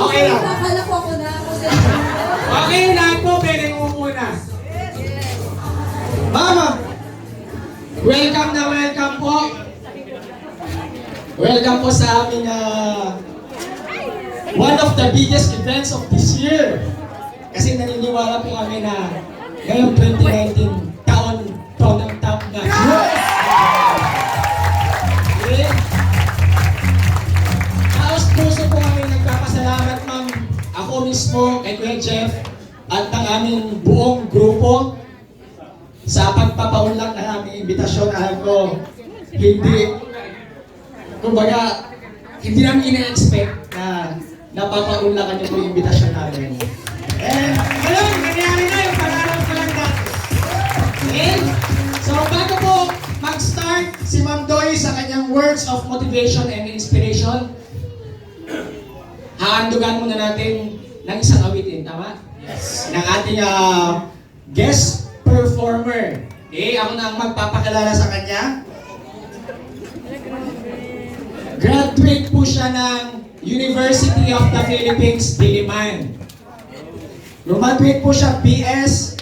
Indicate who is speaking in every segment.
Speaker 1: Okay lang.
Speaker 2: Akala ko ako na.
Speaker 1: Okay, lahat po, pwede mo muna. Mama, welcome na welcome po. Welcome po sa aming one of the biggest events of this year. Kasi naniniwala po kami na ngayong 2019, taon ng top na. Okay? Taos puso po kami nagpapasalamat, ma'am. Ako mismo, kay Kuya Jeff, at ang aming buong grupo sa pagpapaunlak ng aming imbitasyon. Alam ko, kumbaga, hindi namin ina-expect na napapaunlakan niyo po yung imbitasyon namin. And ngayon, nangyari na yung pangarap ko lang natin. Okay? So, bago po mag-start si Ma'am Doy sa kanyang words of motivation and inspiration, haandugan muna natin ng isang awitin, tama? Yes. Ng ating guest performer. Okay, ako na ang magpapakilala sa kanya. Graduate po siya ng University of the Philippines, Diliman. Graduate po siya BS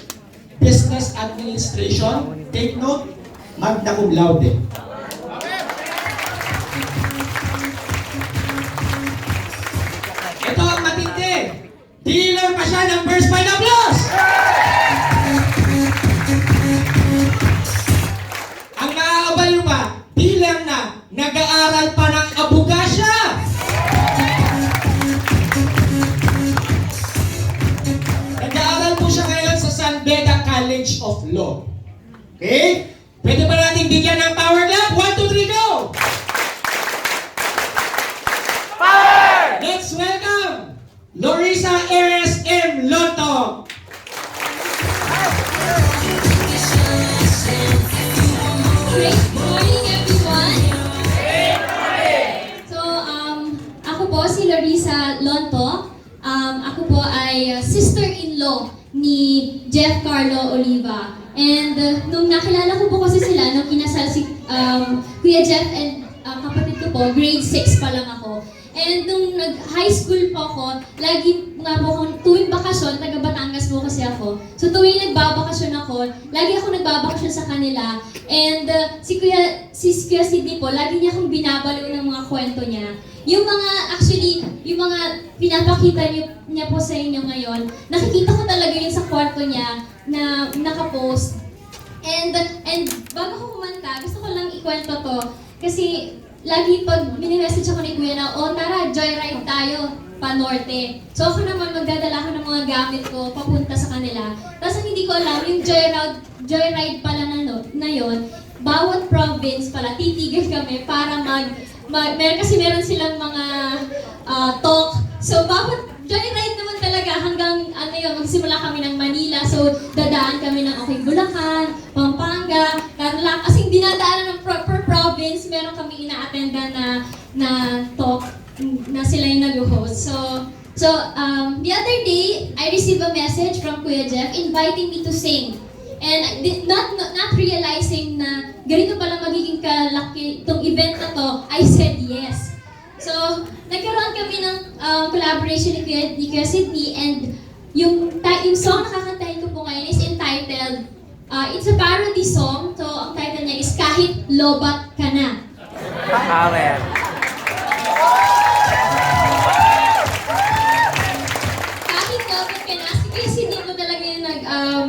Speaker 1: Business Administration. Take note, magna cum laude. Ito ang matindi. Dealer pa siya ng first find applause! Ang nakakabaliw pa, dealer na, nag-aaral pa ng abogasya! Nag-aaral po siya ngayon sa San Beda College of Law. Okay? Pwede ba natin bigyan ng power clap? 1, 2, 3, go! Power! Let's welcome Lorisa Eres M. Loto.
Speaker 3: Great morning, everyone! So, ako po si Larissa Lonto. Ako po ay sister-in-law ni Jeff Carlo Oliva. And nung nakilala ko po kasi sila, nung kinasal si Kuya Jeff and kapatid ko po, grade 6 pa lang ako. And nung nag-high school po ako, lagi nga po akong tuwing bakasyon, taga Batangas po kasi ako. So tuwing nagbabakasyon ako, lagi ako nagbabakasyon sa kanila. And si Kuya Sidney po, lagi niya akong binabaliw ng mga kwento niya. Yung mga, actually, yung mga pinapakita niya po sa inyo ngayon, nakikita ko talaga yun sa kwarto niya na nakapost. And bago ko kumanta, gusto ko lang ikwento to. Kasi lagi pag mini-message ako ni Kuya na, oh tara, joyride tayo pa norte. So ako naman magdadala ko ng mga gamit ko papunta sa kanila. Tapos hindi ko alam, yung joyride pala na yun, bawat province pala, titigil kami para meron silang mga talk. So bawat joyride naman talaga hanggang magsimula kami ng Manila. So dadaan kami ng Bulacan, Pampanga, Tarlac. Kasi dinadaanan ng per province, meron kami ina-attenda na talk na sila yung nag-host. So the other day, I received a message from Kuya Jeff inviting me to sing. And not realizing na ganito pala magiging kalaki itong event na to, I said yes. So, nagkaroon kami ng collaboration ni Kuya Sidney, and yung song na kakantahin ko po ngayon is entitled, it's a parody song, so ang title niya is Kahit Lobat Ka Na.
Speaker 4: Power!
Speaker 3: Kahit lobat ka na, si Kuya Sidney po talaga yung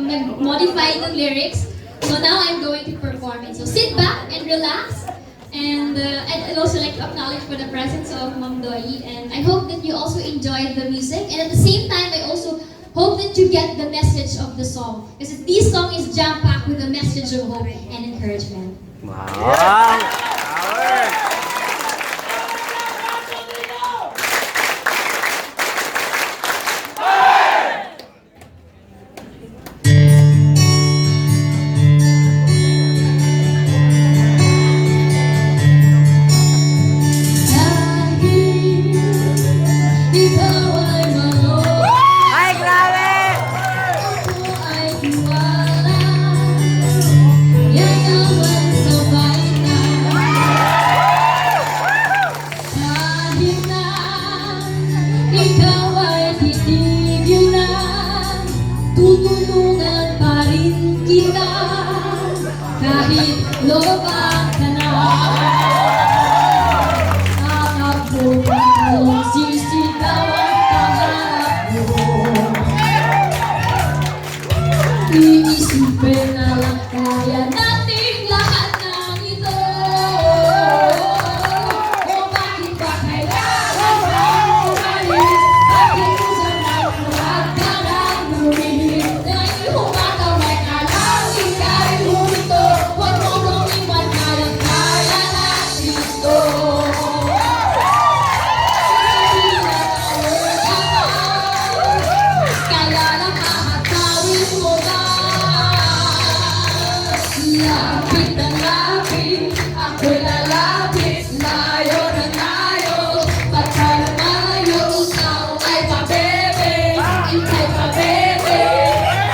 Speaker 3: nag-modify ng lyrics. So now I'm going to perform it. So sit back and relax. And I'd also like to acknowledge for the presence of Ma'am Doy. And I hope that you also enjoyed the music. And at the same time, I also hope that you get the message of the song. Because this song is jam-packed with a message of hope and encouragement.
Speaker 4: Wow! Power! Ay, grabe!
Speaker 3: Yan naman sabay na ikaw ay titigil na, tutulungan pa rin kita, kahit lobang ka na. Ako ang sisigaw ang pangarap mo. Iisipin na lang kaya nating lahat ng ito. O bakit ba kailangan bang umalis? Bakit kung saan huwag ka nang lumihis? Dahil humataw ay alam, ika'y humito. Huwag mo nung iwan, kaya natin ito. Kaya lang kakatawin mo ba? Lapit na lapit, ako'y lalapit, layo na layo, baka lumayo, ikaw ay pabebe, ika'y pabebe,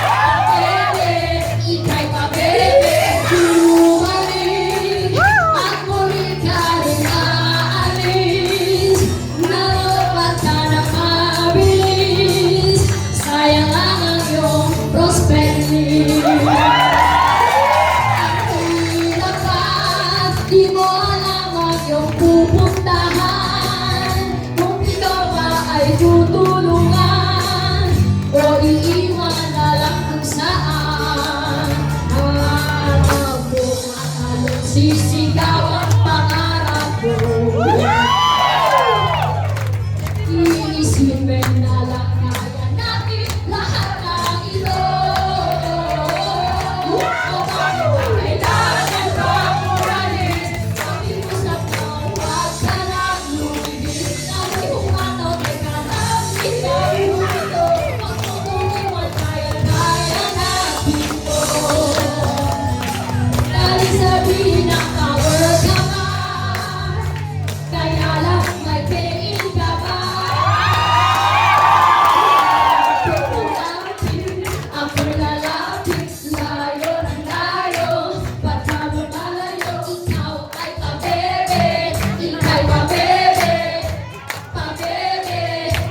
Speaker 3: pabebe, ika'y pabebe, bumalik, at muli ka rin aalis, nalobat ka na mabilis, sayang lang ang iyong prosperity. Di mo alam ang iyong pupuntahan, kung ikaw ba ay tutulungan o iiwan na lang kung saan. Hanap mo at halong sisigaw ang pangarap mo. Iisipin na lang kaya natin lahat ng ito. O bakit ba kailangan bang umalis? Pakiusap na huwag ka nang lumihis. Ako'y humataw, teka lang, ika'y humito. Huwag mo nung iwan, kaya natin ito. Dahil sabihin na power ka ba? Kaya lang may pain ka ba? Ako'y lalapit, layo ng layo, baka lumalayo, ikaw ay pabebe, ika'y pabebe, pabebe,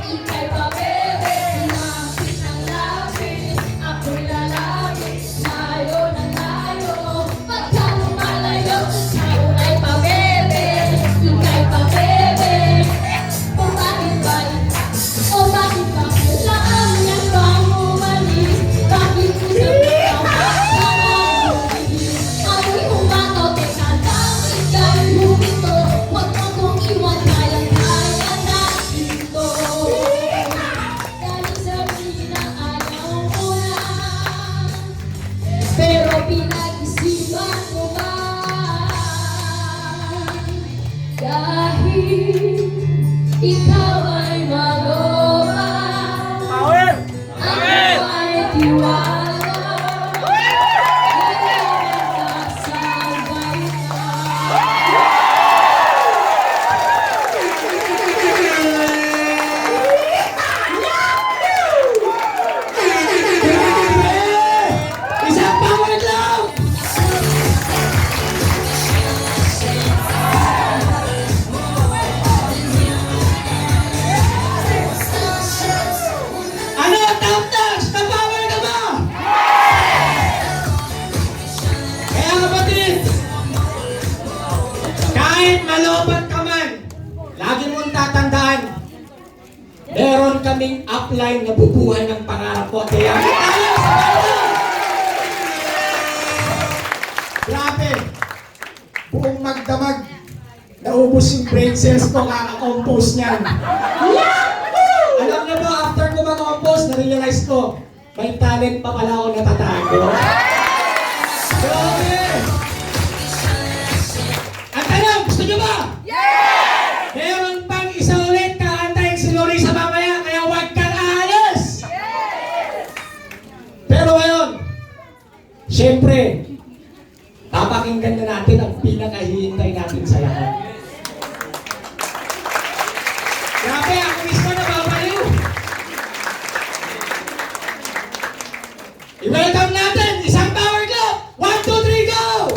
Speaker 3: ika'y pabebe, lapit ng lapit, ako'y lalapit, layo ng layo, baka lumalayo, ikaw ay pabebe, ika'y pabebe. O bakit ba kailangan yan bang umalis? Bakit kung sabihin ka nang lumihis? Ako'y humataw, teka lang, ika'y humito. Huwag mo kong iwan, kaya natin ito. Dahil sabihin na ayaw mo na, pero pinag-isipan mo ba? Dahil ikaw ay maloba,
Speaker 4: Power!
Speaker 3: ako ay tiwala, kaya magkasabay na.
Speaker 1: Grabe! Isang power glove! Ano? Tapos! Na-power ka ba? Kaya kapatid, kahit malobat ka man, lagi mong tatandaan, meron kaming upline na bubuhan ng pangarap mo. Kaya tayo sa bayo! Grabe! Buong magdamag, naubos yung brain cells ko kaka-compose niyan. Alam niyo ba, after ko mag-compose, na-realize ko, may talent pa pala ako natatago. Grabe! Ang tanong, gusto niyo ba? Meron pang isa ulit kakantayin si Lorisa mamaya, kaya huwag kang aalis! Pero ngayon, syempre, papakinggan na natin ang pinakahihintay natin sa lahat. Grabe, ako mismo nababaliw! I-welcome natin isang power glove! 1, 2, 3, go!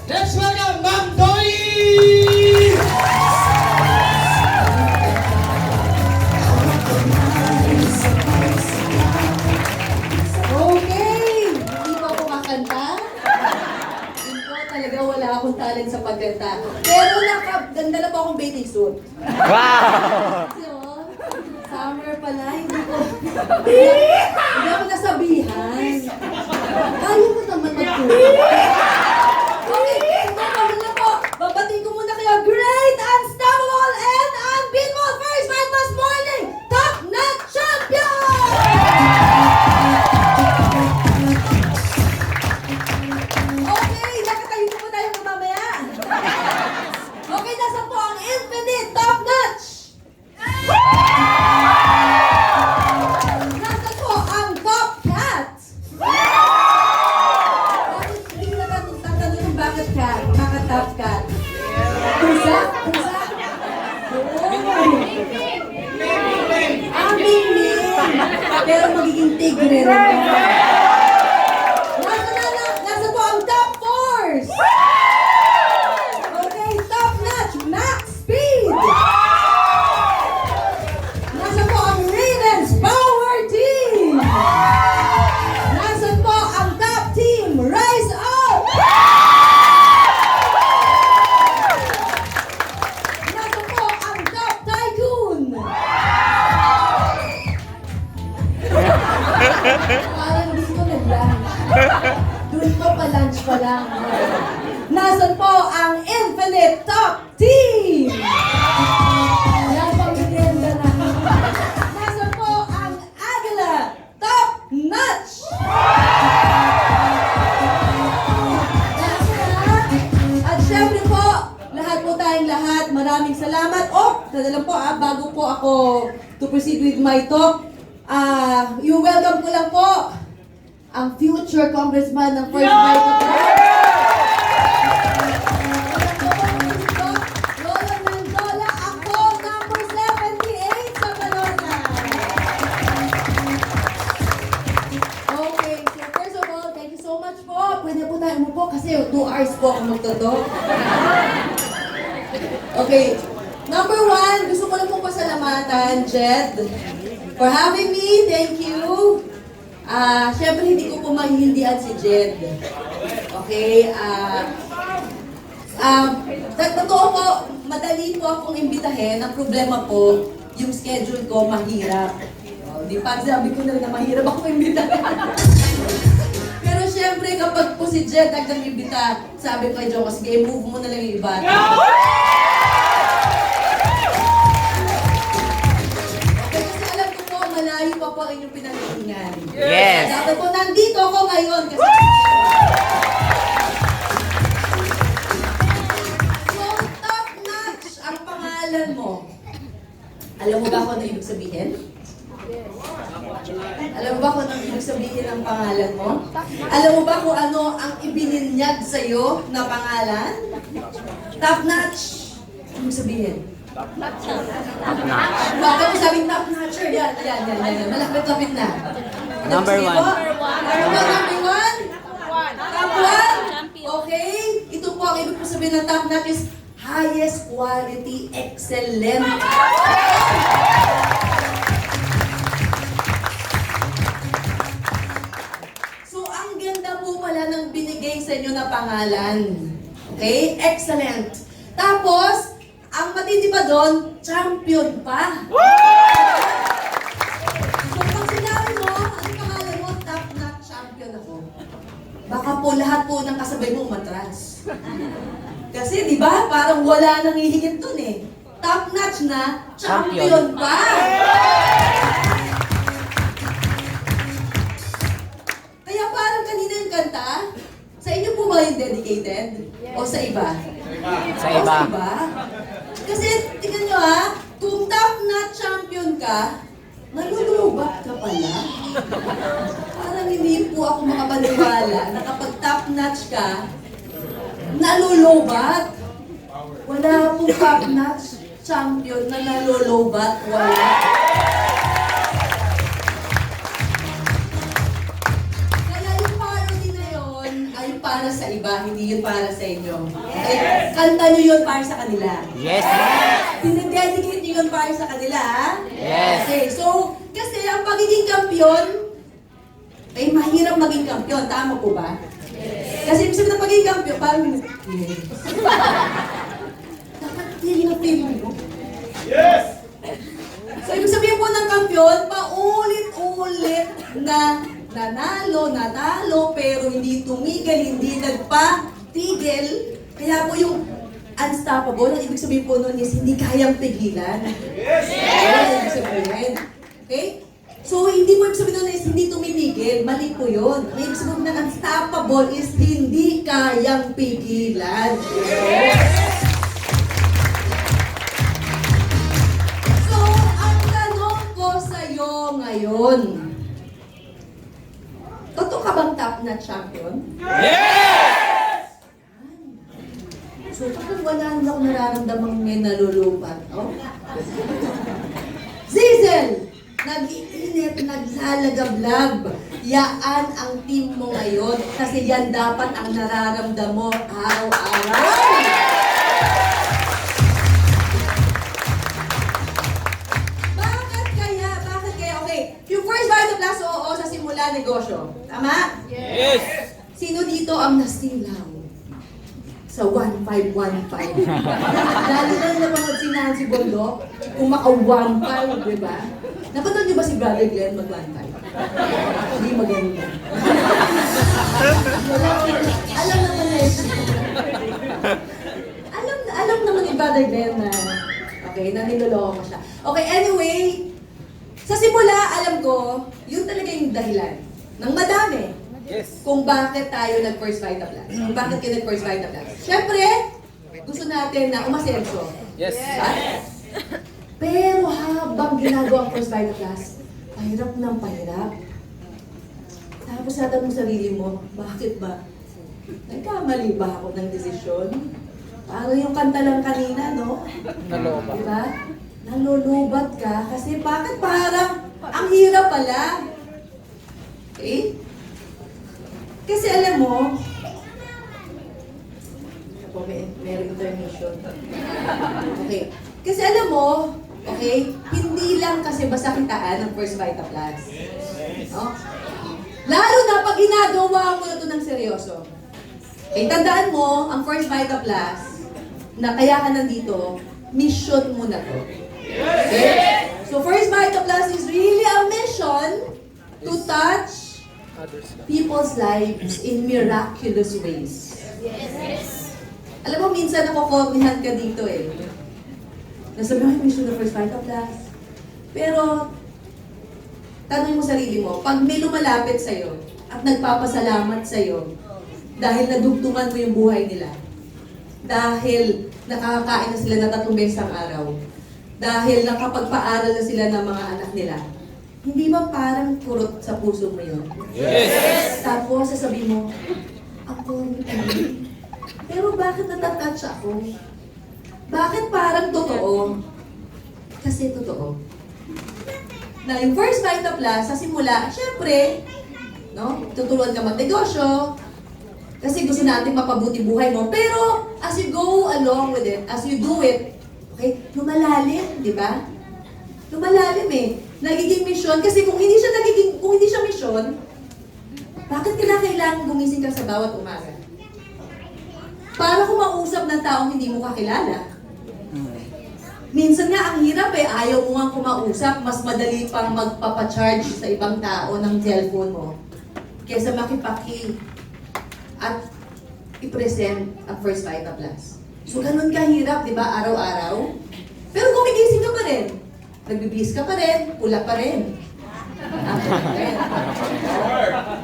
Speaker 1: Let's welcome Ma'am Dolly!
Speaker 2: akong bathing suit.
Speaker 4: Wow!
Speaker 2: Kasi oh, summer pala, hindi ako nasabihan. Kaya mo naman mag-tour. Okay, ito naman na po. Babatiin ko muna kayo. Great, unstoppable, and unbeatable first fight this morning. Top Notch Champion! Okay, nakatayo na po tayo mamaya. Okay, nasa po ang infinite top notch. Nasa po ang top cat. Bakit hindi na natin tatanungin bakit cat? Bakit top cat? Pusa? Pusa? Ang mingming. Pero magiging tigre rin. Nasa po ang top force. Okay, top notch, max speed. Nasa po ang Ravens Power Team. Nasa po ang top team, Rise Up. Nasa po ang top tycoon. Parang dito nag-lunch. Doon ko pa-lunch pa lang. Nasaan po ang Infinite Top Team? Yan pang merienda na. Nasaan po ang Agila Top Notch? At syempre po, lahat po tayong lahat, maraming salamat. Oh, sadala po bago po ako to proceed with my talk, you welcome ko lang po ang future congressman ng First Bite of Lola Mendola, ako, number 78 sa Balota. Okay, so first of all, thank you so much po. Pwede po tayo umupo kasi 2 hours po ako magtoto. Okay, number 1, gusto ko lang po pasalamatan, Jed, for having me. Thank you. Siyempre hindi ko po mahihindihan si Jed. Okay? Totoo po, madali po akong imbitahin. Ang problema po, yung schedule ko mahirap. Di pa sabi ko na mahirap akong imbitahin. Pero siyempre kapag po si Jed nag-imbita, sabi ko kay Joko, sige, move mo na lang yung iba. Malayo pa po ang inyong pinanggalingan.
Speaker 4: Yes.
Speaker 2: Dapat po nandito ako ngayon kasi... So, top notch ang pangalan mo. Alam mo ba kung ano ibig sabihin? Alam mo ba kung ano ibig sabihin ng pangalan mo? Alam mo ba kung ano ang ibininyag sa'yo na pangalan? Top notch. Ano ibig sabihin? Bakit mo sabing top notcher? Yan. Malapit-lapit na.
Speaker 4: Number
Speaker 2: Sige
Speaker 4: 1.
Speaker 2: po. Number 1? Top 1? Okay. Ito po ang ibig po sabihin ng top notch is highest quality, excellent. So, ang ganda po pala ng binigay sa inyo na pangalan. Okay? Excellent. Tapos, ang matindi pa doon, champion pa. So pag sinabi mo, ano pangalan mo, top notch champion ako. Baka po lahat po ng kasabay mo umatras. Kasi di ba, parang wala nang hihigit doon eh. Top notch na, champion pa. Kaya parang kanina yung kanta, sa inyo po ba yung dedicated? O sa iba?
Speaker 4: Sa iba.
Speaker 2: Kasi, tingnan nyo kung top notch champion ka, nalulubat ka pala. Parang hindi po ako makapaniwala na kapag top notch ka, nalulubat. Wala pong top notch champion na nalulubat. Wala. Kaya yung parody na yun ay para sa iba, hindi yun para sa inyo. Okay? Kanta nyo yun para sa kanila.
Speaker 4: Yes.
Speaker 2: Dinededicate nyo yun para sa kanila, ha?
Speaker 4: Yes.
Speaker 2: Okay, so, kasi ang pagiging kampiyon, ay mahirap maging kampiyon. Tama po ba? Yes. Kasi ibig sabihin ng pagiging kampiyon, parang, yes. Dapat Feel na feel mo. Yes! So, ibig sabihin po ng kampiyon, paulit-ulit na natalo, pero hindi tumigil, hindi nagpatigil. Kaya po yung unstoppable, ang ibig sabihin po nun is hindi kayang pigilan. Yes! Yan ang ibig sabihin. Okay? So, hindi mo ibig sabihin nun is hindi tumimigil. Mali po yun. Ang ibig sabihin ng unstoppable is hindi kayang pigilan. So, ang tanong ko sa'yo ngayon, totoo ka bang top na champion? So, kapag wala na akong nararamdamang may nalulupat, oh? Zizel! Nag-iinit, naglalagablab. Yaan ang team mo ngayon kasi yan dapat ang nararamdam mo araw-araw. Bakit kaya? Okay, yung first Vital Plus, oo, sa simula negosyo. Tama?
Speaker 4: Yes!
Speaker 2: Sino dito ang nasilaw sa 1515? Lalo na napanood si Nancy Bondo, kung maka-15, di ba? Napanood niyo ba si Brother Glenn mag-15? Hindi maganda. Alam naman na yun. Alam naman ni Brother Glenn na, okay, na niloloko ko siya. Okay, anyway, sa simula, alam ko, yun talaga yung dahilan ng madami.
Speaker 4: Yes!
Speaker 2: Kung bakit tayo nag-First Vita Plus. Kung bakit kayo nag-First Vita Plus. Siyempre, gusto natin na umasenso.
Speaker 4: Yes!
Speaker 2: Pero habang ginagawa ang First Vita Plus, pahirap ng pahirap. Tapos natanong sarili mo, bakit ba? Nagkamali ba ako ng desisyon? Parang yung kanta lang kanina, no?
Speaker 4: Nalobat.
Speaker 2: Diba? Nalulubat ka kasi bakit parang ang hirap pala? Okay? Kasi alam mo, may intermission. Okay. Kasi alam mo, okay, hindi lang kasi basta kitaan ng First Vita Plus. No? Lalo na pag ginagawa mo na ito ng seryoso. Okay, tandaan mo, ang First Vita Plus, na kaya ka nandito, mission mo na to. Okay? So First Vita Plus is really a mission to touch people's lives in miraculous ways. Alam mo, minsan nakukornihan ka dito eh. Nasabi mo, mission ng First Vita Plus. Pero, tanong mo sarili mo, pag may lumalapit sa'yo at nagpapasalamat sa'yo dahil nadugtungan mo yung buhay nila, dahil nakakakain na sila na 3 beses ang araw, dahil nakapagpaaral na sila ng mga anak nila, hindi ba parang kurot sa puso mo yun?
Speaker 4: Yes!
Speaker 2: Tapos sasabihin mo, ako hindi. Pero bakit natatouch ako? Bakit parang totoo? Kasi totoo. Na yung First Vita Plus, sa simula, syempre, no, tuturuan ka magnegosyo, kasi gusto natin mapabuti buhay mo. Pero, as you go along with it, as you do it, okay, lumalalim, di ba? Lumalalim eh. Nagiging mission. Kasi kung hindi siya mission, bakit kailangan gumising ka sa bawat umaga? Para kumausap ng taong hindi mo kakilala. Minsan nga, ang hirap eh, ayaw mo nga kumausap, mas madali pang magpapacharge sa ibang tao ng cellphone mo kesa makipaki at i-present ang First Vita Plus. So, ganun kahirap, di ba, araw-araw? Pero gumigising ka pa rin. Nagbibis ka pa rin, pula pa rin.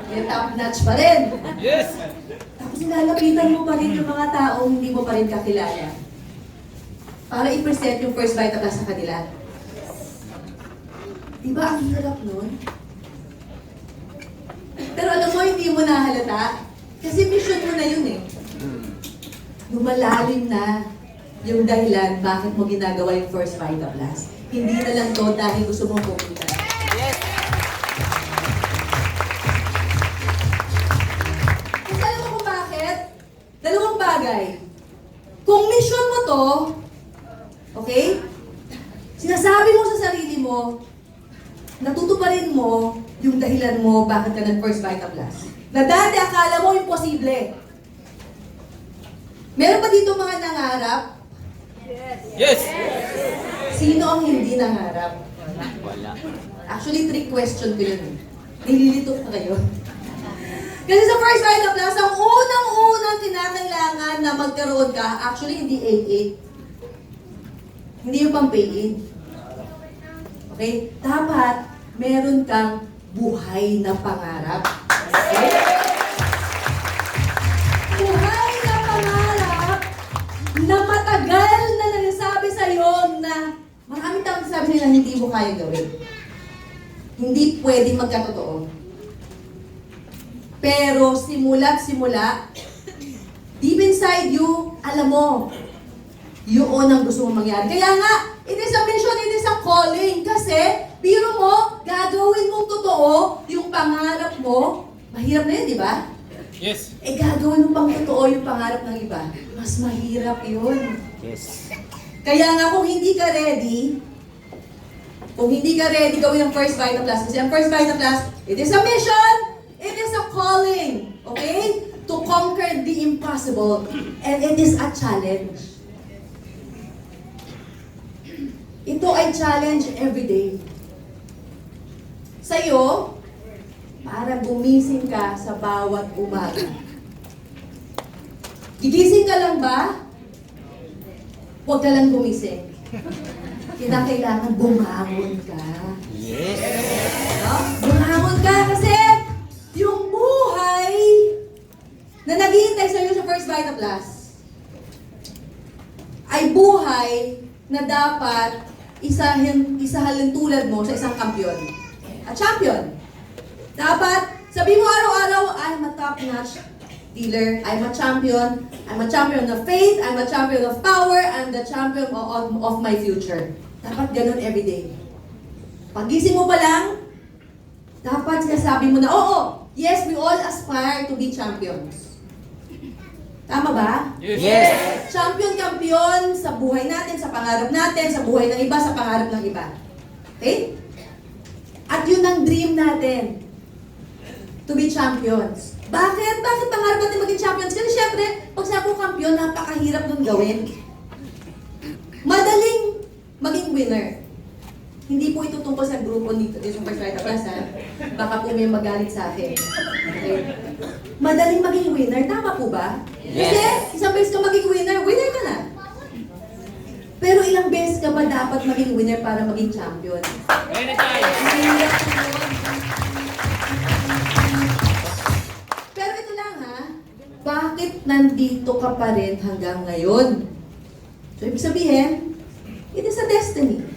Speaker 2: May top notch pa rin.
Speaker 4: Yes!
Speaker 2: Tapos nilalapitan mo pa rin yung mga taong hindi mo pa rin kakilala. Para i-present yung First Vita Plus sa kanila. Diba ang hirap nun? Pero alam mo, hindi mo nahalata. Kasi mission mo na yun eh. Lumalalim na yung dahilan bakit mo ginagawa yung First Vita Plus. Hindi na lang to dahil gusto mong pumunta.
Speaker 4: Yes!
Speaker 2: Kasi alam mo kung bakit? Dalawang bagay. Kung mission mo to, okay? Sinasabi mo sa sarili mo, natutuparin mo yung dahilan mo bakit ka nag-First Vita Plus. Na dati akala mo imposible. Meron pa dito mga nangarap
Speaker 4: Yes!
Speaker 2: Sino ang hindi nangarap?
Speaker 4: Wala.
Speaker 2: Actually, trick question ko yun. Nililito pa kayo. Kasi sa first Fight of Class, ang unang-unang kinakailangan na magkaroon ka, actually, hindi AA. Hindi yung pang-pay-in. Okay? Dapat, meron kang buhay na pangarap. Okay? Buhay na pangarap na matagal na nagsasabi sa'yo na maraming tao nagsasabi sa'yo na hindi mo kaya gawin. Hindi pwedeng magkatotoo. Pero simula't simula, deep inside you, alam mo, yun ang gusto mong mangyari. Kaya nga, it is a mission, it is a calling. Kasi, biro mo, gagawin mong totoo yung pangarap mo. Mahirap na yun, di ba?
Speaker 4: Yes!
Speaker 2: Eh, gagawin mo pang totoo yung pangarap ng iba. Mas mahirap yun.
Speaker 4: Yes!
Speaker 2: Kaya nga, kung hindi ka ready gawin ang First Bite of Class. Kasi ang First Bite of Class, it is a mission, it is a calling, okay? To conquer the impossible. And it is a challenge. Ito ay challenge every day. Sa'yo, para gumising ka sa bawat umaga. Gigising ka lang ba? Huwag ka lang gumising. Kailangan bumangon ka.
Speaker 4: Yes!
Speaker 2: No? Bumangon ka kasi yung buhay na naghihintay sa'yo sa First Bite of Class ay buhay na dapat isahalin tulad mo sa isang kampiyon. A champion. Dapat, sabi mo araw-araw, I'm a top-notch dealer. I'm a champion. I'm a champion of faith. I'm a champion of power. I'm the champion of my future. Dapat ganun everyday. Pagising mo pa lang, dapat sinasabi mo na, oo, yes, we all aspire to be champions. Tama ba?
Speaker 4: Yes!
Speaker 2: Champion-kampiyon sa buhay natin, sa pangarap natin, sa buhay ng iba, sa pangarap ng iba. Okay? At yun ang dream natin. To be champions. Bakit? Bakit pangarap natin maging champions? Kasi syempre, pag sabi mo kampiyon, napakahirap nun gawin. Madaling maging winner. Hindi po ito tungkol sa grupo dito sa First Fight of Class, ha? Baka po may magalit sa akin. Okay? Madaling maging winner, tama po ba? Kasi isang beses ka maging winner, winner ka na. Pero ilang beses ka ba dapat maging winner para maging champion?
Speaker 4: Anytime!
Speaker 2: Mahirap po yun. Pero ito lang ha, bakit nandito ka pa rin hanggang ngayon? So ibig sabihin, it is a destiny.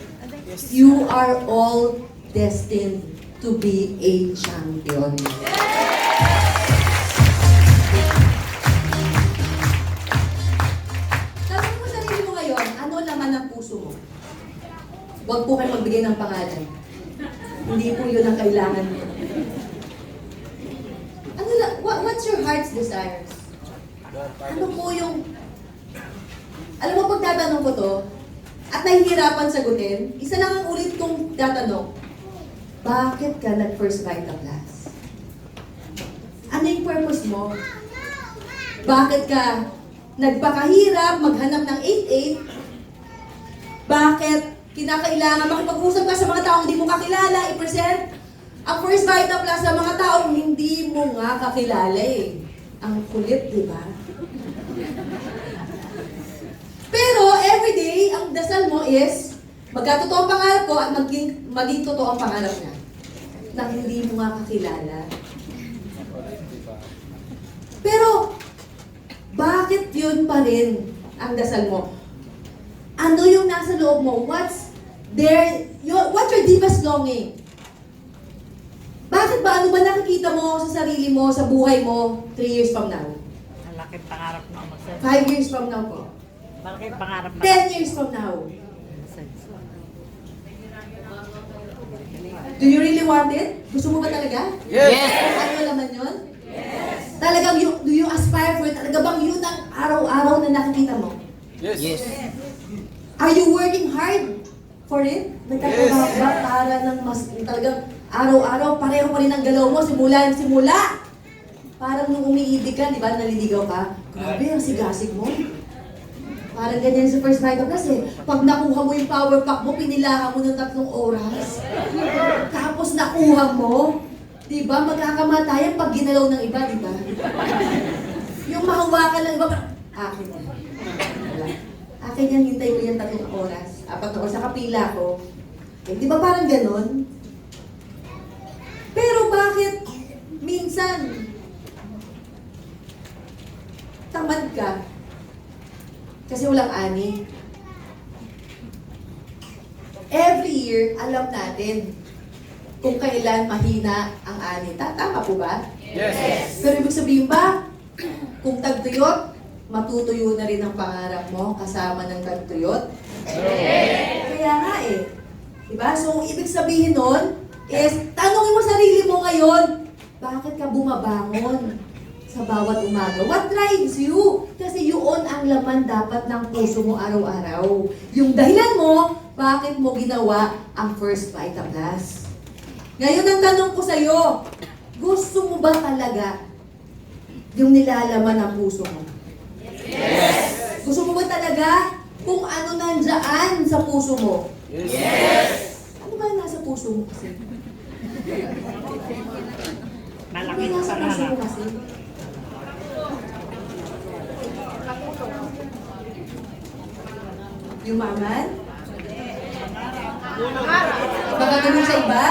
Speaker 2: You are all destined to be a champion. Tanong mo sarili mo ngayon, ano laman ng puso mo? Huwag po kayo magbigay ng pangalan. Hindi po yun ang kailangan mo. What's your heart's desires? Ano po yung... Alam mo, pag tatanong ko to, at nahihirapan sagutin, isa lang ang ulit kong tatanong, bakit ka nag-First Bite of Class? Ano yung purpose mo? Bakit ka nagpakahirap maghanap ng 8-8? Bakit kinakailangan makipag-usap ka sa mga taong hindi mo kakilala, i-present ang First Bite of Class sa mga taong hindi mo nga kakilala eh. Ang kulit, di ba? Pero everyday, ang dasal mo is magkatotoo ang pangarap ko at maging totoo ang pangarap niya. Nang hindi mo nga kakilala. Pero, bakit yun pa rin ang dasal mo? Ano yung nasa loob mo? What's your deepest longing? Bakit ba? Ano ba nakikita mo sa sarili mo, sa buhay mo, 3 years from now?
Speaker 5: Ang laking pangarap mo mag
Speaker 2: 5 years from now po?
Speaker 5: Malaking pangarap mo.
Speaker 2: 10 years from now? Do you really want it? Gusto mo ba talaga?
Speaker 4: Yes!
Speaker 2: Ano naman yun? Yes! Talagang do you aspire for it? Talaga bang yun ang araw-araw na nakikita mo?
Speaker 4: Yes! Yes!
Speaker 2: Are you working hard for it? Nagtatrabaho ba para ng mas talagang araw-araw, pareho pa rin ang galaw mo, simula. Parang nung umiibig ka, di ba, naliligaw ka? Grabe, ang sigasig mo. Parang ganyan sa First Night of Class eh. Pag nakuha mo yung power pack mo, pinilahan mo ng 3 oras. Tapos nakuha mo, di ba, magkakamatayan pag ginalaw ng iba, di ba? Yung mahawakan ng iba, akin yan. Wala. Akin yan, hintay ko yan 3 oras. 4 na oras, sa kapila ko. Eh, di ba parang ganon? Pero bakit minsan tamad ka? Kasi walang ani. Every year, alam natin kung kailan mahina ang ani. Tama po ba?
Speaker 4: Yes.
Speaker 2: Pero ibig sabihin ba, kung tagtuyot, matutuyo na rin ang pangarap mo kasama ng tagtuyot? Kaya nga eh. Diba? So, ibig sabihin nun is, tanongin mo sarili mo ngayon, bakit ka bumabangon sa bawat umaga? What drives you? Kasi yun ang laman dapat ng puso mo araw-araw. Yung dahilan mo, bakit mo ginawa ang First Vita Plus. Ngayon ang tanong ko sa'yo, gusto mo ba talaga yung nilalaman ng puso mo? Yes! Gusto mo ba talaga kung ano nandyan sa puso mo?
Speaker 4: Yes!
Speaker 2: Ano ba yung nasa puso mo kasi? Ano ba
Speaker 5: Malaki
Speaker 2: yung
Speaker 5: na
Speaker 2: nasa puso mo
Speaker 5: pangarap.
Speaker 2: kasi? Yumaman? Makatulong sa iba?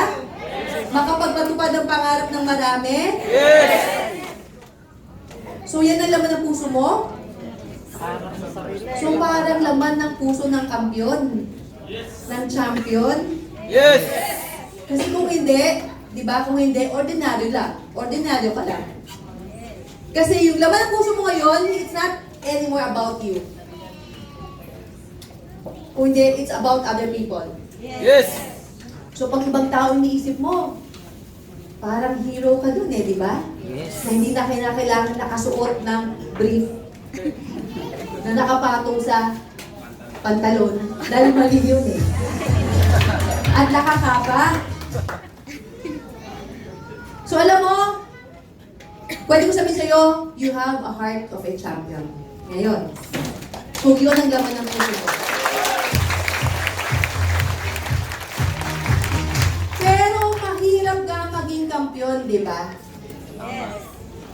Speaker 2: Makapagpatupad ang pangarap ng marami?
Speaker 4: Yes!
Speaker 2: So yan ang laman ng puso mo?
Speaker 5: Pangarap sa sarili.
Speaker 2: So parang laman ng puso ng kampiyon? Ng champion?
Speaker 4: Yes!
Speaker 2: Kasi kung hindi, di ba, kung hindi, ordinaryo lang. Ordinaryo ka lang. Kasi yung laman ng puso mo ngayon, it's not anymore about you. Kung hindi, it's about other people.
Speaker 4: Yes!
Speaker 2: So pag ibang tao iniisip mo, parang hero ka dun eh, di ba?
Speaker 4: Yes.
Speaker 2: Na hindi na kailangan nakasuot ng brief. Na nakapatong sa pantalon. Dahil mali yun eh. At nakakapa. So alam mo, pwede ko sabihin sa'yo, you have a heart of a champion. Ngayon, kung yun ang laman ng puso mo. Pero mahirap ka maging kampiyon, di ba?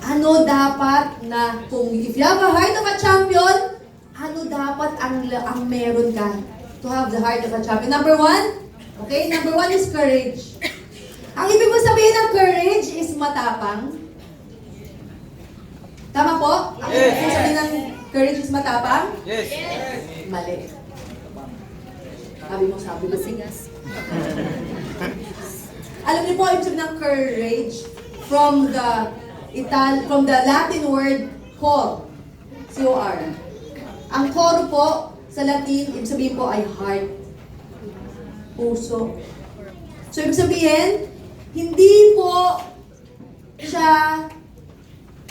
Speaker 2: Ano dapat na, kung if you have a heart of a champion, ano dapat ang meron ka to have the heart of a champion? Number 1, okay? Number 1 is courage. Ang ibig mo sabihin ng courage is matapang. Tama po? Ang ibig mo sabihin ng courage is matapang?
Speaker 4: Yes!
Speaker 2: Mali. Sabi mo. Alam niyo po, ibig sabihin ng courage from the Latin word cor. C-O-R. Ang cor po, sa Latin, ibig sabihin po ay heart. Puso. So, ibig sabihin, hindi po siya,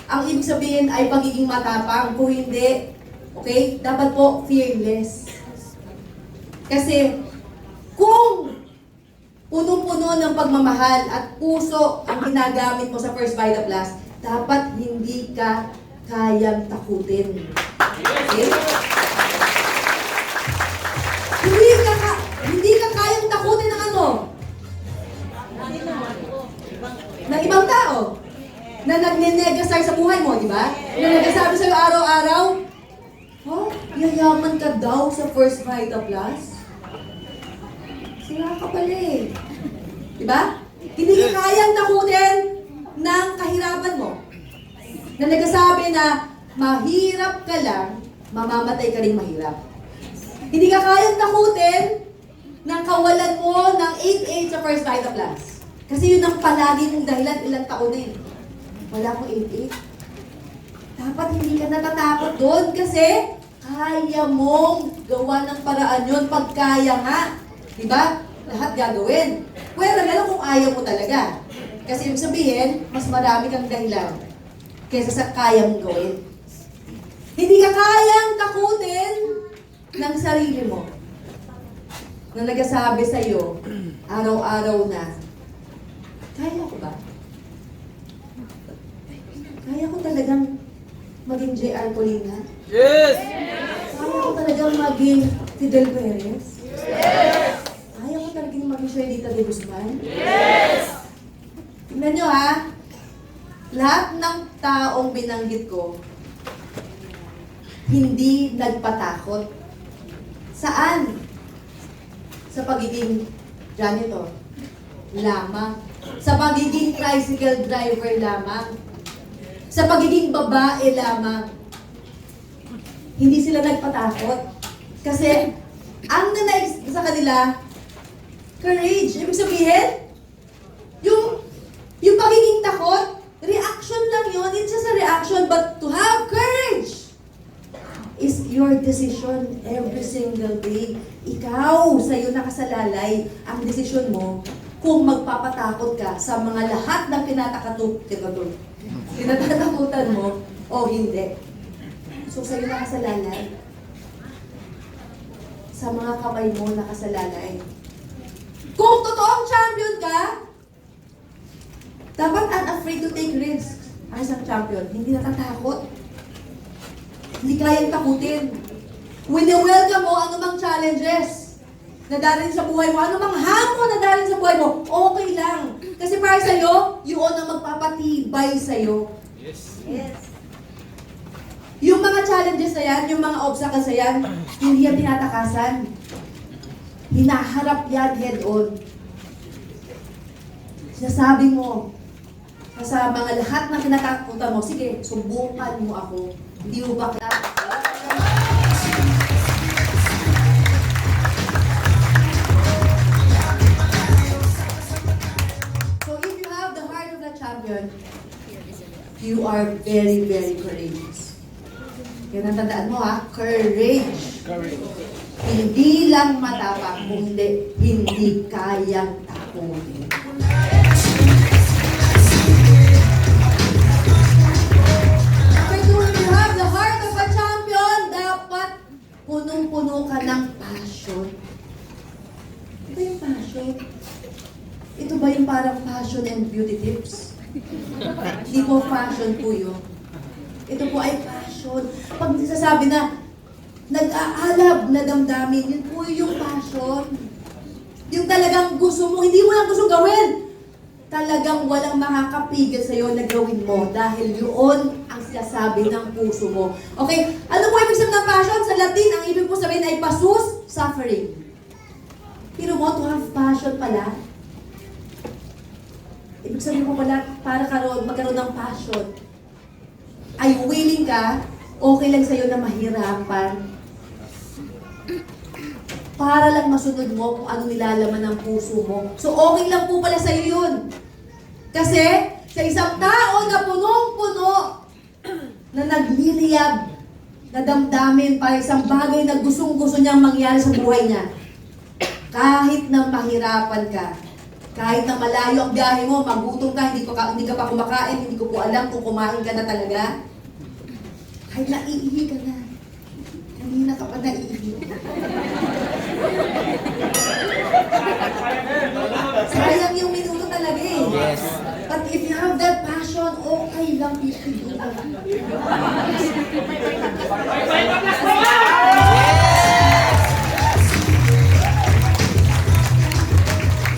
Speaker 2: ang ibig sabihin ay pagiging matapang. Kung hindi, okay, dapat po fearless. Kasi, kung punong-puno ng pagmamahal at puso ang ginagamit mo sa First Vita Plus, dapat hindi ka kayang takutin. Okay? Hindi ka kayang takutin ng ano? Ng ibang tao. Na nagne-negasar sa buhay mo, di ba? Na nagsasabi sa'yo araw-araw, oh, yayaman ka daw sa First Vita Plus. Sira ka pala eh. Diba? Hindi ka kayang takutin ng kahirapan mo. Na nagsasabi na mahirap ka lang, mamamatay ka rin mahirap. Hindi ka kayang takutin ng kawalan mo ng 8-8 sa First Vita Plus. Kasi yun ang palagi mong dahilan, ilang taon na yun. Wala akong 8-8. Dapat hindi ka natatakot doon kasi kaya mong gawa ng paraan yun pag kaya nga. Diba? Lahat gagawin. Pwede lang kung ayaw mo talaga. Kasi ibig sabihin, mas marami kang dahilan kaysa sa kaya mong gawin. Hindi ka kayang takutin ng sarili mo na nagsasabi sa'yo araw-araw na, kaya ko ba? Kaya ko talagang maging JR Colina?
Speaker 4: Yes!
Speaker 2: Kaya Kaya ko talagang maging Fidel Perez? Ayaw ko talagang maging Sherita de Guzman? Tingnan nyo ha, lahat ng taong binanggit ko, hindi nagpatakot. Saan? Sa pagiging janitor lamang. Sa pagiging tricycle driver lamang. Sa pagiging babae lamang. Hindi sila nagpatakot. Kasi, ang nanay sa kanila, courage. Ibig sabihin, yung pagiging takot, reaction lang yun. It's just a reaction. But to have courage is your decision every single day. Ikaw, sa'yo nakasalalay ang desisyon mo kung magpapatakot ka sa mga lahat ng kinatatakutan mo o hindi. So, sa'yo nakasalalay. Sa mga kamay mo nakasalalay. Kung totoong champion ka, dapat unafraid to take risks. Ang isang champion, hindi natatakot. Hindi kayang takutin. Wini-welcome mo anumang challenges na darating sa buhay mo, anumang hamon na darating sa buhay mo, okay lang. Kasi para sa'yo, yun ang magpapatibay sa'yo. Yes. Yung mga challenges na yan, yung mga obstacles na yan, hindi yan tinatakasan. Hinaharap yan head-on. Sinasabi mo, sa mga lahat na kinatakutan mo, sige, subukan mo ako. Hindi mo bakla. So if you have the heart of the champion, you are very, very courageous. Yan ang tandaan mo ha, courage. Hindi lang matapang, kundi hindi kayang takutin. Punong-puno ka ng passion. Ito yung passion. Ito ba yung parang passion and beauty tips? Hindi po fashion po yun. Ito po ay passion. Pag sasabi na, nag-aalab na damdamin, yun po yung passion. Yung talagang gusto mo, hindi mo lang gusto gawin. Talagang walang makakapigil sa'yo na gawin mo dahil yun ang sinasabi ng puso mo. Okay, ano po ibig sabihin ng passion? Sa Latin, ang ibig po sabihin ay pasus, suffering. Pero mo, to have passion pala, ibig sabihin mo pala, para magkaroon ng passion, ay willing ka, okay lang sa'yo na mahirapan, para lang masunod mo kung ano nilalaman ng puso mo. So okay lang po pala sa'yo yun. Kasi sa isang tao na punong-puno na nagliliyab na damdamin para isang bagay na gustong-gusto niyang mangyari sa buhay niya, kahit na mahirapan ka, kahit na malayo ang biyahe mo, magutom ka, hindi ka pa kumakain, hindi ko po alam kung kumain ka na talaga, kahit naiihi ka na, kanina ka pa naiihi. Sayang yung minuto talaga eh.
Speaker 4: Yes.
Speaker 2: But if you have that passion, okay lang ipigil ka.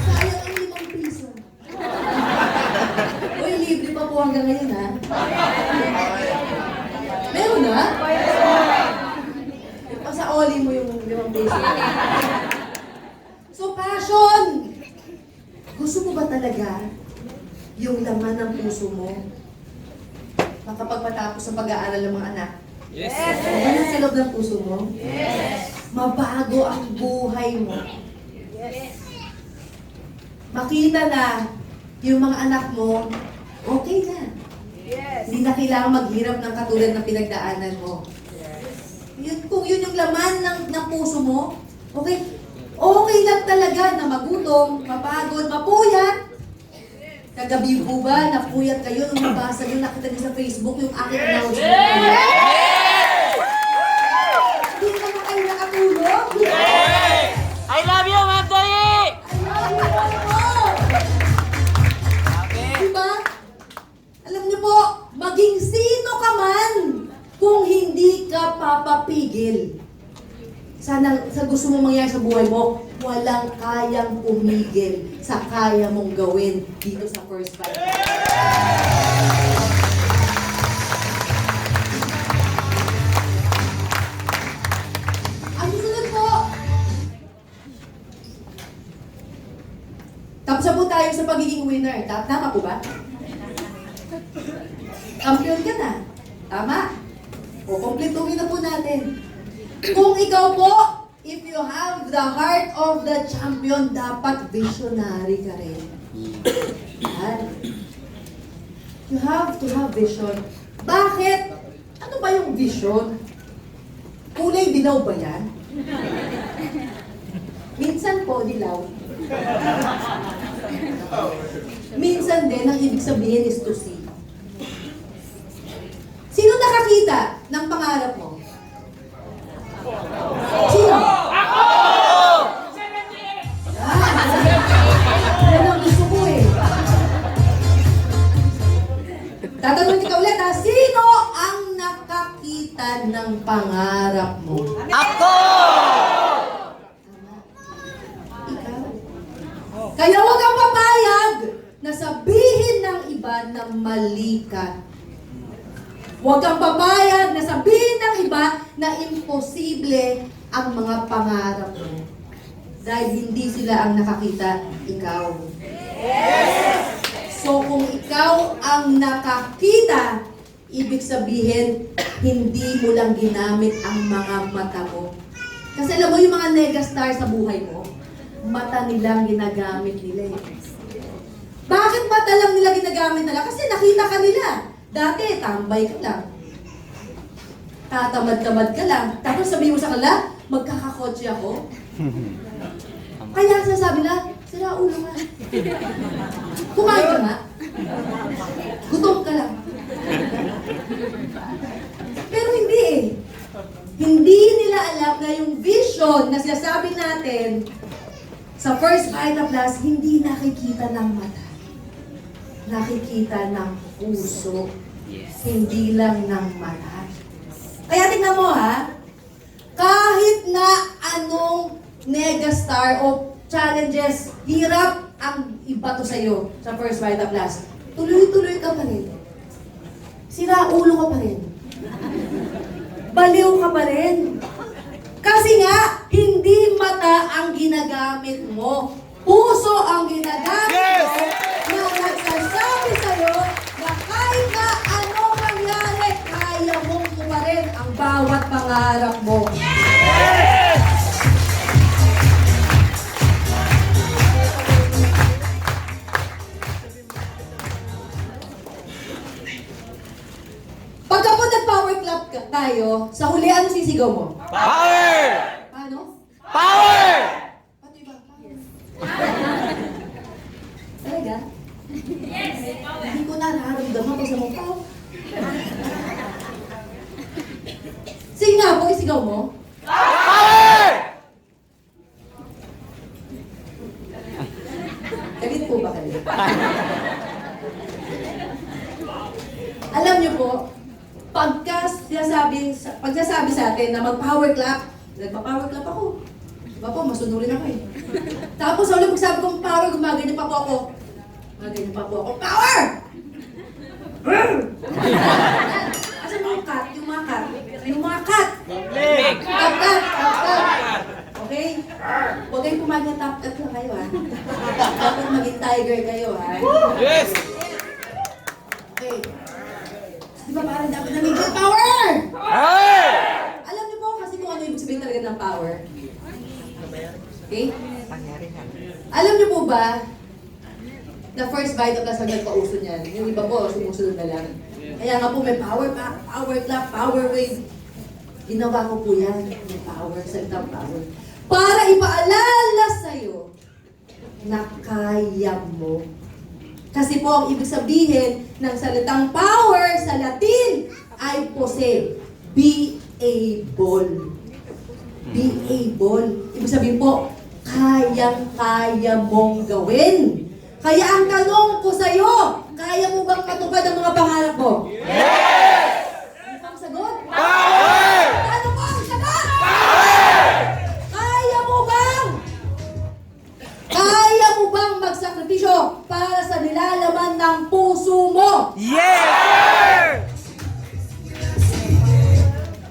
Speaker 2: Sayang ang 5 piso. Uy, libre pa po hanggang ngayon ha. Meron na? Pasaoli mo yung 5 piso. So, passion! Gusto mo ba talaga yung laman ng puso mo makapagpatapos sa pag-aaral ng mga anak?
Speaker 4: Yes.
Speaker 2: Ano sa loob ng puso mo? Yes. Mabago ang buhay mo. Yes. Makita na yung mga anak mo, okay na. Yes. Hindi na kailangan maghirap ng katulad ng pinagdaanan mo. Yes. Kung yun yung laman ng puso mo, okay lang talaga na magutom, mapagod, mapuyat. Kagabi po ba, napuyat kayo nung nabasa nyo, nakita nyo sa Facebook yung aking announcement. Hindi ka na kayo nakatulog?
Speaker 5: I love you, Ma'am Dali!
Speaker 2: Diba? Alam niyo po, maging sino ka man kung hindi ka papapigil. gusto mong mangyari sa buhay mo, walang kayang pumigil sa kaya mong gawin dito sa First Fight. Ang susunod po, tapos na po tayo sa pagiging winner. Tama po ba? Kampiyon ka na. Tama? O, kompletuhin na po natin. Kung ikaw po, if you have the heart of the champion, dapat visionary ka rin. Yan. You have to have vision. Bakit? Ano ba yung vision? Kulay dilaw ba yan? Minsan po, dilaw. Minsan din, ang ibig sabihin is to see. Sino nakakita ng pangarap mo? Sino? Ako! Yan ang gusto ko eh. Tatanungin ka ulit ha, sino ang nakakita ng pangarap mo?
Speaker 5: Ako!
Speaker 2: Ikaw. Kaya huwag kang papayag na sabihin ng iba na mali ka. Huwag kang papayag na sabihin ng iba na imposible ang mga pangarap mo. Dahil hindi sila ang nakakita, ikaw. So kung ikaw ang nakakita, ibig sabihin, hindi mo lang ginamit ang mga mata mo. Kasi alam mo yung mga negastar sa buhay mo, mata nilang ginagamit nila eh. Bakit mata lang nila ginagamit nila? Kasi nakita ka nila. Dati, tambay ka lang. Tatamad-tamad ka lang. Tapos sabihin mo sa kanila, magkakakotse ako. Kaya sasabi na, sira ulo nga. Kumain ka nga. Gutom ka lang. Pero hindi eh. Hindi nila alam na yung vision na sinasabi natin sa First Fight Plus, hindi nakikita ng mata. Nakikita ng puso. Hindi lang ng mata. Kaya tingnan mo ha, kahit na anong negastar o challenges, hirap ang ibato sa'yo sa First Fight Plus. Tuloy-tuloy ka pa rin. Sira ulo ka pa rin. Baliw ka pa rin. Kasi nga, hindi mata ang ginagamit mo. Puso ang ginagamit mo na nagsasabi sa'yo na kahit na anong mangyari, kaya mong tumarin ang bawat pangarap mo. Pagka po nag-power clap tayo, sa huli, ano sisigaw mo?
Speaker 4: Power!
Speaker 2: Paano?
Speaker 4: Power!
Speaker 2: Pati ba? Talaga? Yes! Hindi ko nararamdaman kasi mo pa. Sige nga po, isigaw mo.
Speaker 4: Power!
Speaker 2: Galit po ba kayo? Alam niyo po, pag sinasabi sa atin na mag-power clap, nagpa-power clap ako. Diba po, masunurin ako eh. Tapos ulit pag sabi kong power, gumaganyan pa po ako. Gumaganyan pa po ako. Power! Asan mga cut? Yung mga cut? Yung mga cut! Tap-cut! Tap-cut! Okay? Huwag kayong kumagana tap-cut lang kayo ha. Dapat maging tiger kayo ha.
Speaker 4: Yes!
Speaker 2: Okay. Di ba parang dapat namigil power?
Speaker 4: Power!
Speaker 2: Alam niyo po kasi kung ano ibig sabihin talaga ng power. Okay? Alam niyo po ba na First Fight Plus ang nagpauso niyan? Yung iba po, sumusunod na lang. Kaya nga po may power pack, power clap, power wave. Ginawa ko po yan. May power, salitang power. Para ipaalala sa'yo na kaya mo. Kasi po ang ibig sabihin ng salitang power sa Latin ay posse. Be able. Be able. Ibig sabihin po, kayang-kaya mong gawin. Kaya ang tanong ko sa'yo, kaya mo bang matupad ang mga pangarap mo?
Speaker 4: Yes!
Speaker 2: Ano pang sagot?
Speaker 4: Power!
Speaker 2: Ano pang sagot? Power! Kaya mo bang magsakripisyo para sa nilalaman ng puso mo?
Speaker 4: Yes!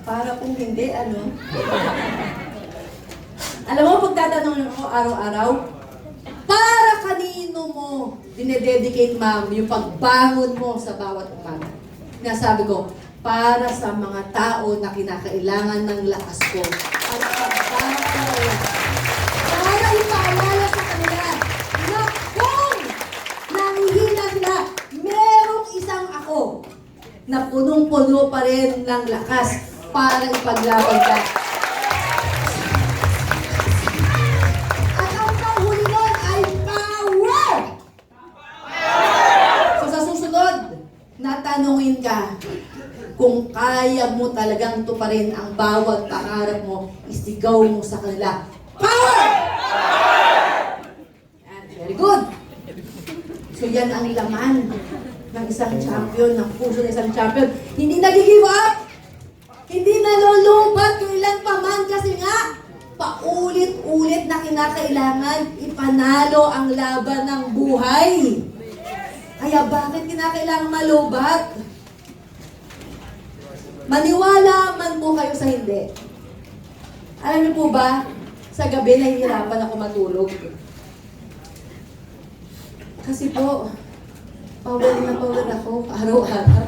Speaker 2: Para kung hindi, ano? Alam mo, pagtatanong ako araw-araw, para kanino mo dinededicate, ma'am, yung pagbangon mo sa bawat umaga? Nasabi ko, para sa mga tao na kinakailangan ng lakas ko. At pagbangon, para ipaalala sa kanila na kung nangihina sila, merong isang ako na punong-puno pa rin ng lakas para ipaglaban ka. At ang panghuli nun ay power! So sa susunod, natanungin ka kung kaya mo talagang tuparin ang bawat pangarap mo, isigaw mo sa kanila, power! And very good. So yan ang laman ng isang champion, ng puso ng isang champion. Hindi nag-give up! Hindi nalulubat kailan pa man kasi nga paulit-ulit na kinakailangan ipanalo ang laban ng buhay. Kaya bakit kinakailangan malubat? Maniwala man po kayo sa hindi. Alam niyo po ba, sa gabi nahihirapan ako matulog. Kasi po, power na power ako araw-araw.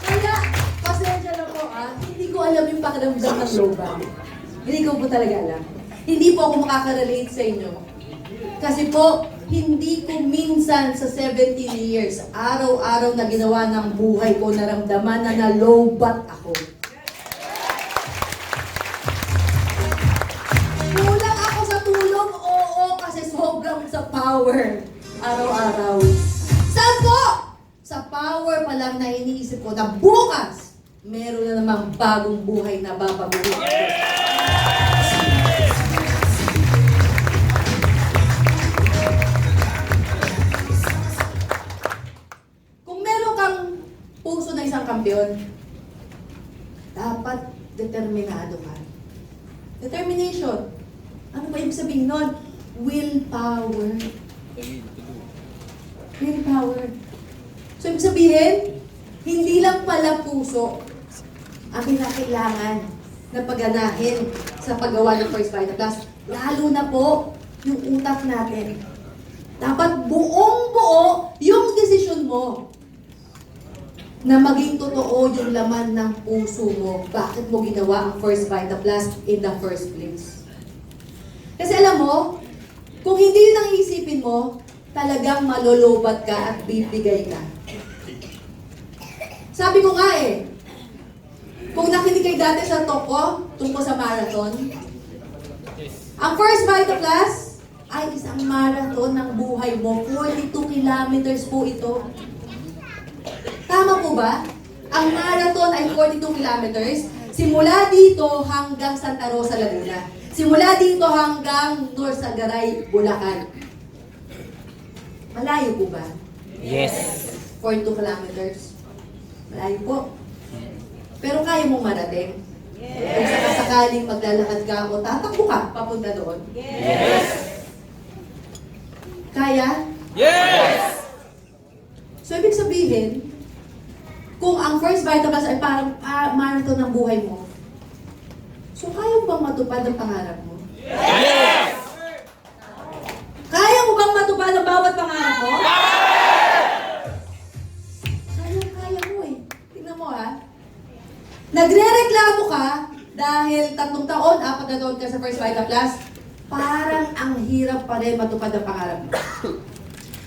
Speaker 2: Kaya, pasensya na po hindi ko alam yung pakiramdam ng loba. Hindi ko po talaga alam. Hindi po ako makakarelate sa inyo. Kasi po, hindi ko minsan sa 17 years, araw-araw na ginawa ng buhay ko, naramdaman na nalobat ako. Kulang ako sa tulong, oo, kasi sobrang sa power. Araw-araw. Saan po? Sa power pa lang na iniisip ko na bukas, meron na namang bagong buhay na babaguhin. Kung meron kang puso na isang kampiyon, dapat determinado ka. Determination. Ano ba ibig sabihin nun? Willpower. Willpower. So, ibig sabihin, hindi lang pala puso ang kinakailangan na pagganahin sa paggawa ng First Vital Plus. Lalo na po yung utak natin. Dapat buong-buo yung desisyon mo na maging totoo yung laman ng puso mo. Bakit mo ginawa ang First Vital Plus in the first place? Kasi alam mo, kung hindi yun ang isipin mo, talagang malolobat ka at bibigay ka. Sabi ko nga kung nakinig kayo dati sa Toko tungkol sa marathon, ang First Vital Plus ay isang marathon ng buhay mo. 42 kilometers po ito. Tama po ba? Ang marathon ay 42 kilometers. Simula dito hanggang Santa Rosa, Laguna. Simula dito hanggang Norsagaray, Bulacan. Malayo po ba?
Speaker 4: Yes.
Speaker 2: 42 kilometers. Malayo po. Pero kaya mong marating. Kung sakasakaling maglalakad ka o tatakbo ka papunta doon.
Speaker 4: Yes.
Speaker 2: Kaya?
Speaker 4: Yes!
Speaker 2: So, ibig sabihin, kung ang First Vital Plus ay parang marathon ng buhay mo, so kaya mo bang matupad ang pangarap mo?
Speaker 4: Yes!
Speaker 2: Kaya mo bang matupad ang bawat pangarap mo? Kaya mo Tingnan mo Nagre-reklamo ka dahil 3 taon, 4 na taon ka sa First Vital Plus, parang ang hirap pa rin matupad ang pangarap mo.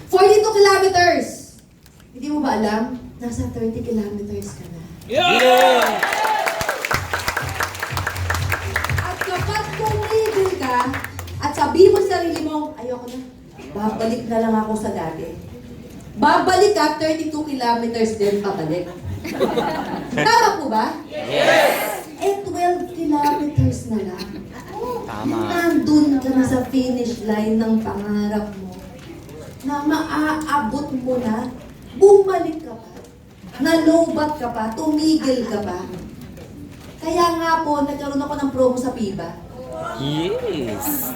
Speaker 2: 42 kilometers! Hindi mo ba alam? Nasa 30 kilometers ka na.
Speaker 4: Yeah!
Speaker 2: At kapag tumigil ka at sabihin mo sa sarili mo, ayoko na, babalik na lang ako sa dati. Babalik ka, 32 kilometers din pabalik. Tama po ba?
Speaker 4: Yes!
Speaker 2: 12 kilometers na lang.
Speaker 4: Tama.
Speaker 2: Nandun ka na sa finish line ng pangarap mo na maaabot mo na, bumalik ka pa, nalobat ka pa, tumigil ka pa. Kaya nga po, nagkaroon ako ng promo sa PIBA.
Speaker 4: Yes.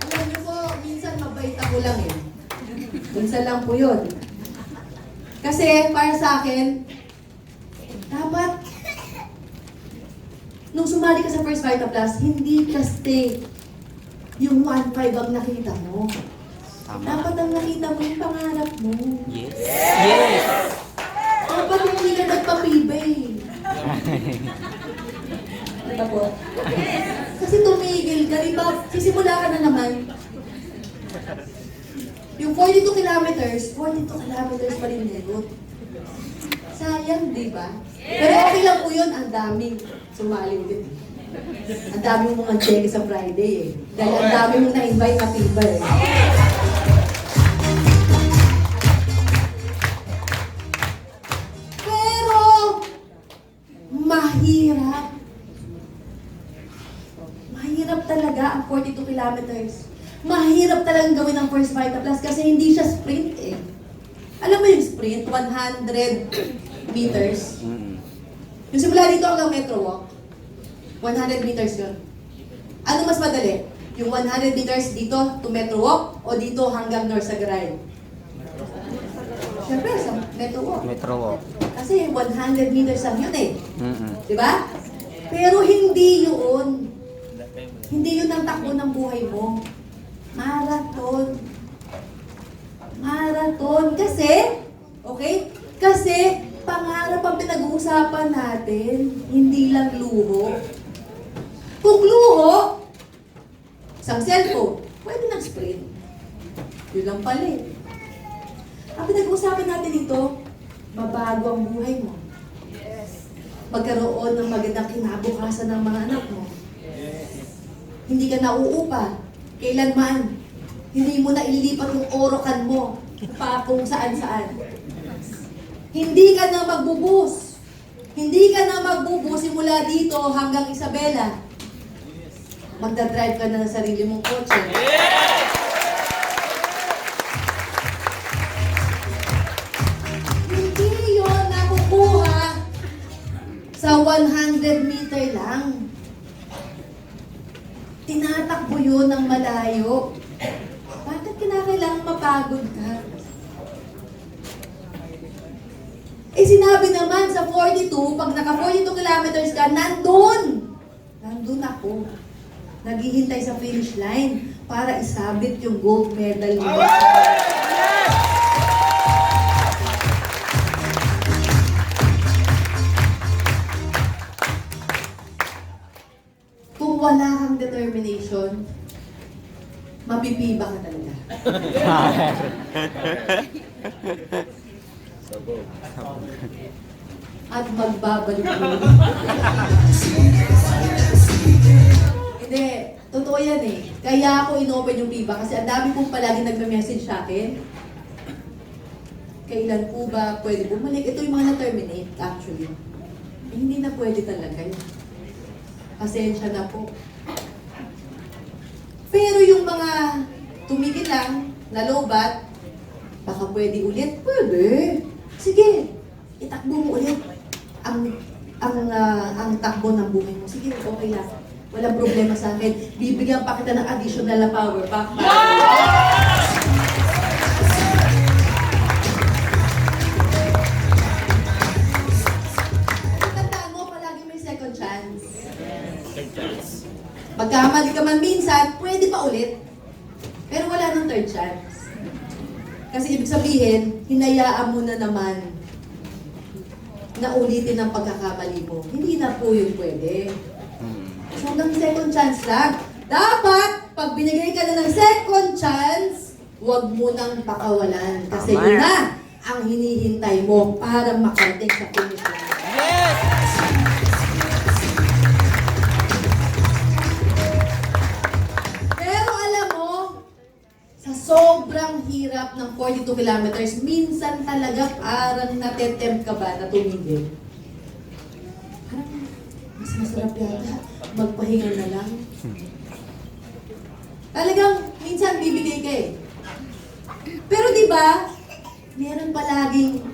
Speaker 2: Alam niyo po, minsan mabait ako lang eh. Minsan lang po yun. Kasi para sa akin, dapat nung sumali ka sa First Vita Plus, hindi ka stay yung 1.5 ang nakita mo.
Speaker 4: Tama.
Speaker 2: Dapat ang nakita mo yung pangarap mo.
Speaker 4: Yes. Yes.
Speaker 2: Dapat hindi ka nagpapibay. Diba po? Kasi tumigil ka, diba? Sisimula ka na naman. Yung 42 kilometers pa rin yun. Sayang, di ba? Pero okay lang po yun, ang daming sumali ulit. Ang daming mong check sa Friday eh. Dahil ang daming mong na-invite na PIBA eh. Pero, mahirap. Mahirap talaga ang 42 kilometers. Mahirap talagang gawin ang First Vita Plus kasi hindi siya sprint eh. Alam mo yung sprint, 100 meters. Yung simula dito hanggang Metro Walk, 100 meters yun. Ano mas madali? Yung 100 meters dito to Metro Walk o dito hanggang Norsagaray? Siyempre, sa Metro Walk.
Speaker 4: Metro Walk.
Speaker 2: Kasi 100 meters lang yun eh.
Speaker 4: Mm-mm.
Speaker 2: Di ba? Pero hindi yun. Hindi yun ang takbo ng buhay mo. Marathon. Marathon. Kasi, okay? Kasi, pangarap ang pinag-uusapan natin. Hindi lang luho. Kung luho, isang cellphone, pwede nag-sprint. Yun lang pala eh. Ang pinag-uusapan natin dito, mabago ang buhay mo. Magkaroon ng magandang kinabukasan ng mga anak mo. Hindi ka nauupa. Kailanman. Hindi mo na ililipat yung orokan mo pa kung saan-saan. Hindi ka na magbubus. Hindi ka na magbubus simula dito hanggang Isabela. Magdadrive ka na ng sarili mong kotse. Hindi yun nakukuha sa 100 meter lang. Tinatakbo yun ng malayo. Bakit kinakailangan mapagod ka? Eh sinabi naman sa 42, pag naka 42 kilometers ka, nandun! Nandun ako. Naghihintay sa finish line para isabit yung gold medal mo. Kung wala kang determination, mapipiba ka talaga. At magbabalik mo. Hindi, totoo yan eh. Kaya ako inopen yung PIBA kasi ang dami pong palagi nagme-message sa akin. Kailan po ba pwede bumalik? Ito yung mga na-terminate actually. Eh, hindi na pwede talaga yun. Pasensya na po. Pero yung mga tumigil lang, nalobat, baka pwede ulit? Pwede. Sige, itakbo mo ulit ang takbo ng buhay mo. Sige, okay lang. Walang problema sa akin. Bibigyan pa kita ng additional na power pack. Tandaan mo, palagi may second chance. Magkamali ka man minsan, pwede pa ulit. Pero wala nang third chance. Kasi ibig sabihin, hinayaan mo na naman na ulitin ang pagkakamali mo. Hindi na po yun pwede. So hanggang second chance lang. Dapat, pag binigay ka na ng second chance, huwag mo nang pakawalan. Kasi
Speaker 4: Tama.
Speaker 2: yun na ang hinihintay mo para makarating sa finish line. Pero alam mo, sa sobrang hirap ng 42 kilometers, minsan talaga parang natetempt ka ba na tumigil? Parang mas masarap yata, magpahinga na lang. Talagang minsan bibigay ka eh. ba, meron palaging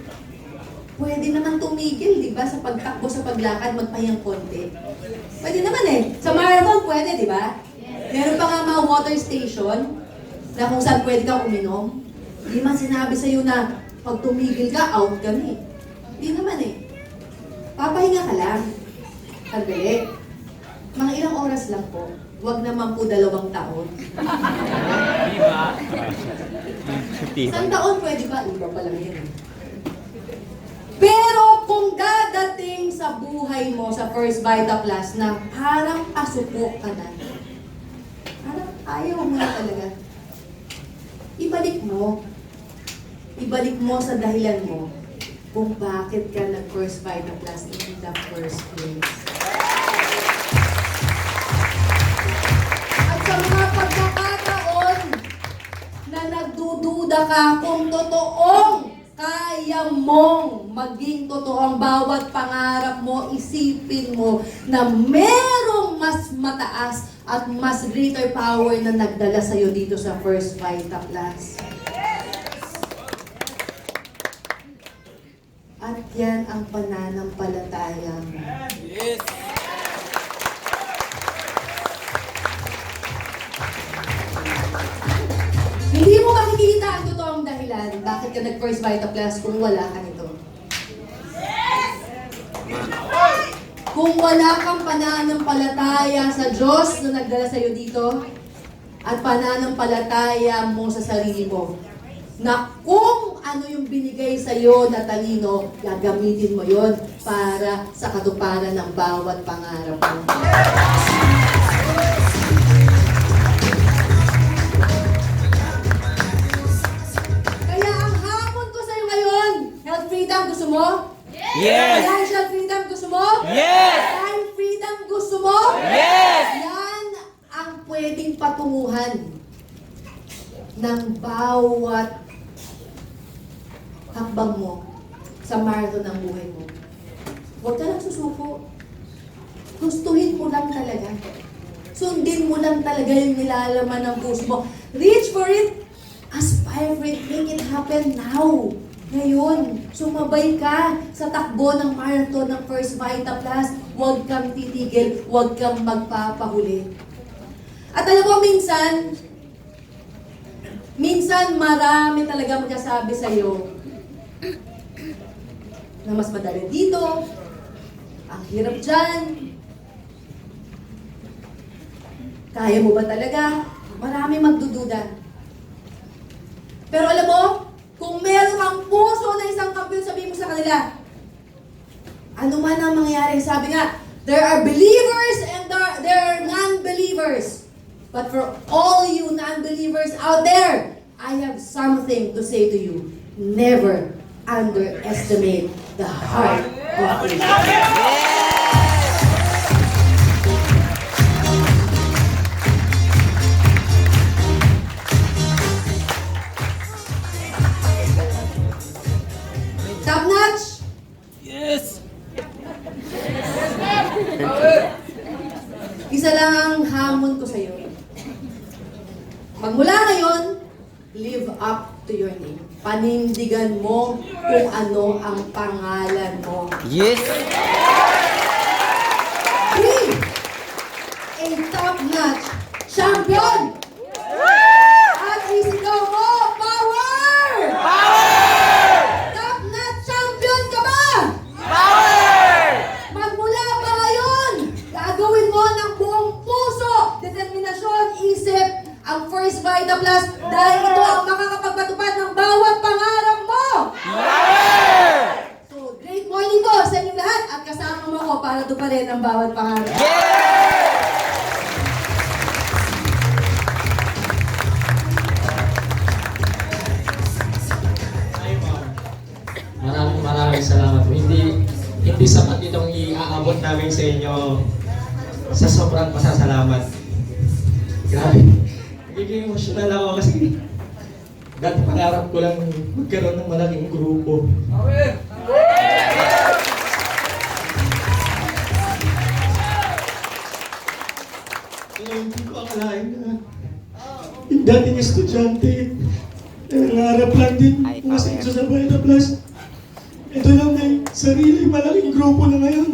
Speaker 2: pwede naman tumigil, di ba? Sa pagtakbo, sa paglakad, magpahiyang konti. Pwede naman eh. Sa marathon, pwede, di ba? Meron pa nga mga water station na kung saan pwede kang uminom. Hindi man sinabi sa'yo na pag tumigil ka, out ka na eh. Hindi naman eh. Papahinga ka lang. Sandali. Mga ilang oras lang po. Huwag naman po 2 taon. Isang taon pwede ba? Iba pa lang yun. Pero kung dadating sa buhay mo sa First Vita Plus na parang pasupok ka na, parang ayaw mo na talaga, ibalik mo. Ibalik mo sa dahilan mo kung bakit ka nag-First Vita Plus in the first place. At sa mga pagkakataon na nagdududa ka kung totoong kaya mong maging totoo ang bawat pangarap mo, isipin mo na merong mas mataas at mas greater power na nagdala sa'yo dito sa First Vita Plus. At yan ang pananampalataya mo.
Speaker 5: Yes!
Speaker 2: Hindi mo makikita ang totoong dahilan bakit ka nag-First Vita Plus kung wala ka nito. Kung wala kang pananampalataya sa Diyos na nagdala sa'yo dito, at pananampalataya mo sa sarili mo, na kung ano yung binigay sa'yo na talino, gagamitin mo yon para sa katuparan ng bawat pangarap mo. Kaya ang hamon ko sa'yo ngayon, health freedom, gusto mo?
Speaker 4: Yes!
Speaker 2: Financial freedom, gusto mo?
Speaker 4: Yes!
Speaker 2: Time freedom, gusto mo?
Speaker 4: Yes!
Speaker 2: Yan ang pwedeng patunguhan ng bawat hakbang mo sa marathon ng buhay mo. Huwag ka lang susuko. Gustuhin mo lang talaga. Sundin mo lang talaga yung nilalaman ng puso mo. Reach for it. Aspire for it. Make it happen now. Ngayon, sumabay ka sa takbo ng marathon ng First Vita Plus. Huwag kang titigil. Huwag kang magpapahuli. At alam mo, minsan marami talaga magsasabi sa'yo na mas madali dito, ang hirap dyan, kaya mo ba talaga? Marami magdududa. Pero alam mo, kung meron kang puso na isang kampiyon, sabihin mo sa kanila, ano man ang mangyayari, sabi nga, there are believers and there are non-believers. But for all you non-believers out there, I have something to say to you. Never underestimate the heart of God. Top notch!
Speaker 5: Yes!
Speaker 2: Isa lang ang hamon ko sa'yo. Magmula ngayon, live up to your name. Panindigan mo kung ano ang pangalan mo.
Speaker 4: Yes!
Speaker 2: Be a top-notch champion! At isigaw mo, power!
Speaker 5: Power!
Speaker 2: Top-notch champion ka ba?
Speaker 5: Power!
Speaker 2: Magmula pa ngayon, gagawin mo ng buong puso, determinasyon, isip, ang First Vita Plus dahil ito ang makakapagpatupad ng bawat pangarap mo!
Speaker 5: Power!
Speaker 2: So, great morning po sa inyong lahat at kasama mo ako para tuparin ang bawat pangarap.
Speaker 1: Ay, ma'am. Maraming salamat. Hindi sapat itong iaabot namin sa inyo sa sobrang pasasalamat. Grabe. Nagiging emotional ako kasi dati pangarap ko lang magkaroon ng malaking grupo. Kaya hindi ko akalain na yung dating estudyante, nangangarap plan din
Speaker 4: Ay,
Speaker 1: umasenso sa Vita Plus. Ito lang may sarili malaking grupo na ngayon.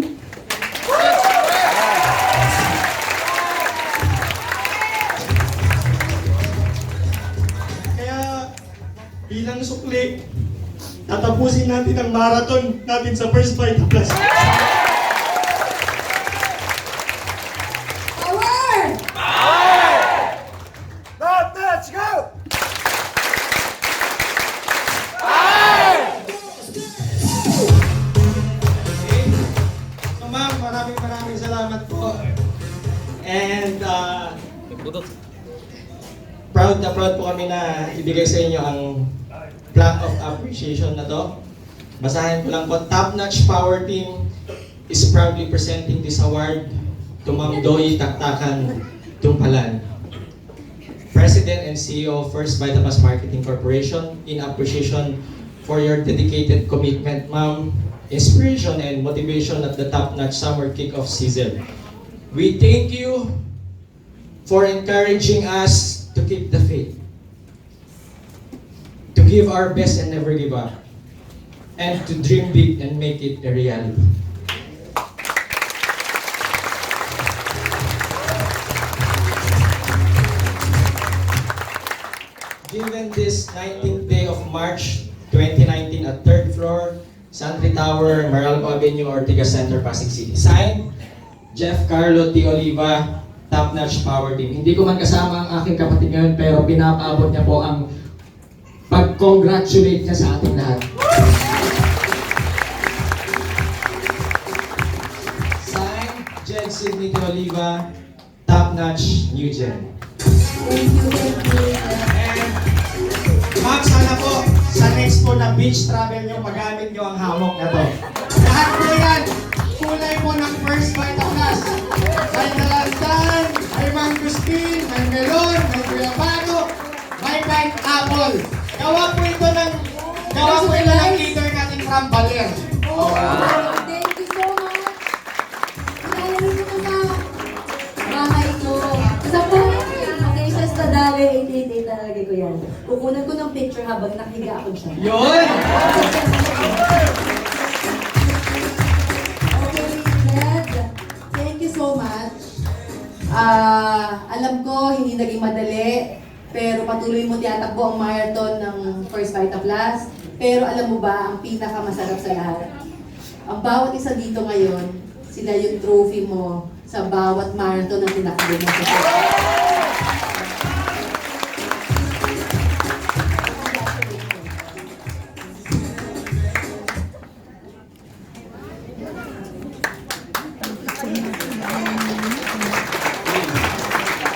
Speaker 1: Kaya bilang sukli, tatapusin natin ang marathon natin sa First Vita Plus.
Speaker 2: Power!
Speaker 5: Let's go!
Speaker 1: So ma'am, maraming salamat po. And proud na proud po kami na ibigay sa inyo ang plaque of appreciation na to. Basahin ko lang po, Top-Notch Power Team is proudly presenting this award to Ma'am Doy Taktakan Tumpalan, President and CEO of First Vitapas Marketing Corporation, in appreciation for your dedicated commitment, ma'am, inspiration and motivation at the top-notch summer kickoff season. We thank you for encouraging us to keep the faith, to give our best and never give up, and to dream big and make it a reality. Given this 19th day of March 2019 at 3rd floor, Santry Tower, Meralco Avenue, Ortigas Center, Pasig City. Signed, Jeff Carlo T. Oliva, Top-Notch Power Team. Hindi ko man kasama ang aking kapatid ngayon, pero pinapaabot niya po ang pag-congratulate niya sa ating lahat. Signed, Jed Sidney T. Oliva, Top-Notch New Gen.
Speaker 2: Thank you.
Speaker 1: Ma'am, sana po sa next po na beach travel nyo, magamit nyo ang hammock na to. Lahat po yan, kulay po ng First Vita Plus. May dalandan, may mangustin, may melon, may guyabano, may pineapple. Gawa po ito ng leader natin from Baler.
Speaker 2: Oh, thank you so much. Ilalagay ko na sa bahay ko. Sa okay, sa Stradale 888 nalagay ko yan. Kukunan ko ng picture habang nakahiga ako dyan.
Speaker 1: Yun!
Speaker 2: Okay, Ned, thank you so much. Alam ko, hindi naging madali, pero patuloy mo tiyatakbo ang marathon ng First Vita Plus. Pero alam mo ba, ang pinakamasarap sa lahat? Ang bawat isa dito ngayon, sila yung trophy mo sa bawat marathon na tinakbo mo sa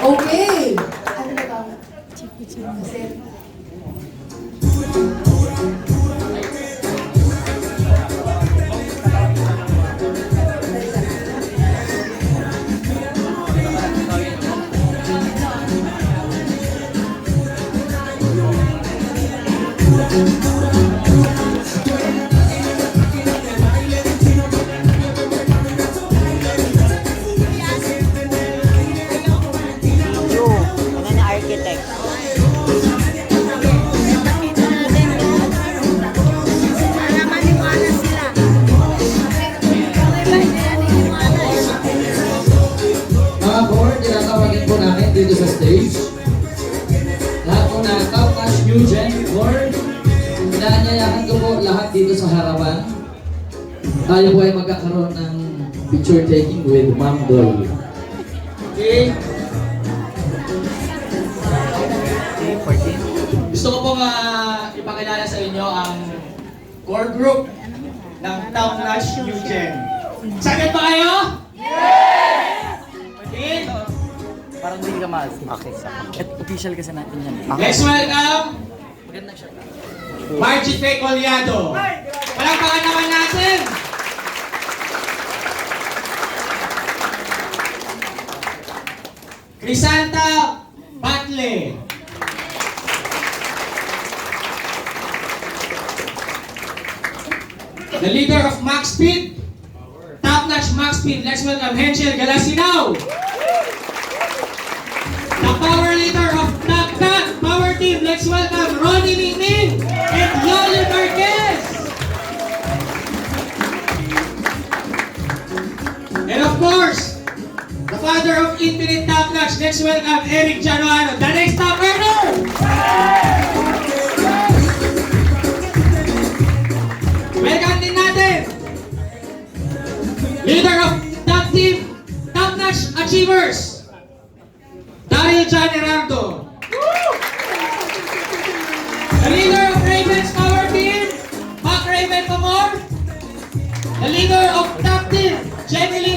Speaker 2: Okay! Ano na ba? Kasi...
Speaker 4: Ano na architect?
Speaker 6: Mga board, tinatawagin po namin dito sa stage. Lahat po na Top-Notch New Gen board. Inaanyayahan ko po lahat dito sa harapan. Tayo po ay magkakaroon ng picture taking with Ma'am Doy. Okay? Gusto ko pong ipakilala sa inyo ang core group ng Top-Notch New Gen. Sagad ba kayo? Okay?
Speaker 4: Parang hindi ka mas. Okay, official kasi natin yan.
Speaker 1: Let's welcome
Speaker 4: Magandang siya.
Speaker 1: Margie Faye Collado. Palakpakan naman natin! Crisanta Batle. The leader of Max Speed, Top-Notch Max Speed. Let's welcome Henschel Galasinao. The power leader of Top-Notch Power Team. Let's welcome Ronnie Mingming. much. Let's welcome Eric Januano, the next top earner! Welcome din natin, leader of top team, Top Notch Achievers, Daryl Johnny Ramdo. The leader of Ravens Power Team, Mac Raven Pamor. The leader of top team, Jenny Lee